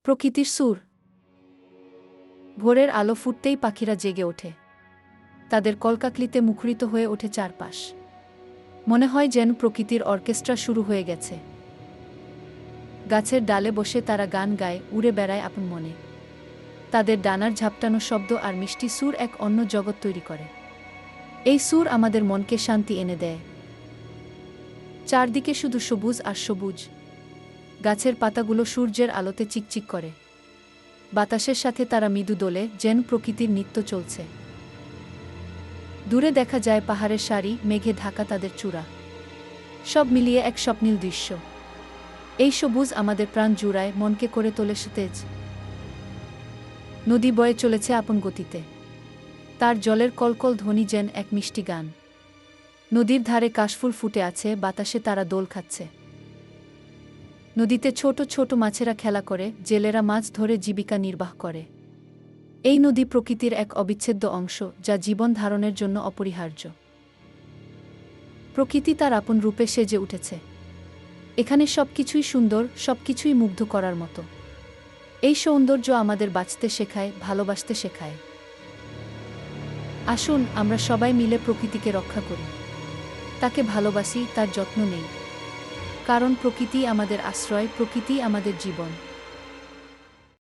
প্রকৃতির সুর। ভোরের আলো ফুটতেই পাখিরা জেগে ওঠে। তাদের কলকাকলিতে মুখরিত হয়ে ওঠে চারপাশ। মনে হয় যেন প্রকৃতির অর্কেস্ট্রা শুরু হয়ে গেছে। গাছের ডালে বসে তারা গান গায়, উড়ে বেড়ায় আপন মনে। তাদের ডানার ঝাপটানো শব্দ আর মিষ্টি সুর এক অন্য জগৎ তৈরি করে। এই সুর আমাদের মনকে শান্তি এনে দেয়। চারদিকে শুধু সবুজ আর সবুজ। গাছের পাতাগুলো সূর্যের আলোতে চিকচিক করে। বাতাসের সাথে তারা মৃদু দোলে, যেন প্রকৃতির নৃত্য চলছে। দূরে দেখা যায় পাহাড়ের সারি, মেঘে ঢাকা তাদের চূড়া। সব মিলিয়ে এক স্বপ্নীল দৃশ্য। এই সবুজ আমাদের প্রাণ জুড়ায়, মনকে করে তোলে সতেজ। নদী বয়ে চলেছে আপন গতিতে। তার জলের কলকল ধ্বনি যেন এক মিষ্টি গান। নদীর ধারে কাশফুল ফুটে আছে, বাতাসে তারা দোল খাচ্ছে। নদীতে ছোট ছোট মাছেরা খেলা করে, জেলেরা মাছ ধরে জীবিকা নির্বাহ করে। এই নদী প্রকৃতির এক অবিচ্ছেদ্য অংশ, যা জীবন ধারণের জন্য অপরিহার্য। প্রকৃতি তার আপন রূপে সেজে উঠেছে। এখানে সবকিছুই সুন্দর, সবকিছুই মুগ্ধ করার মতো। এই সৌন্দর্য আমাদের বাঁচতে শেখায়, ভালোবাসতে শেখায়। আসুন আমরা সবাই মিলে প্রকৃতিকে রক্ষা করি। তাকে ভালোবাসি, তার যত্ন নেই। কারণ প্রকৃতি আমাদের আশ্রয়, প্রকৃতি আমাদের জীবন।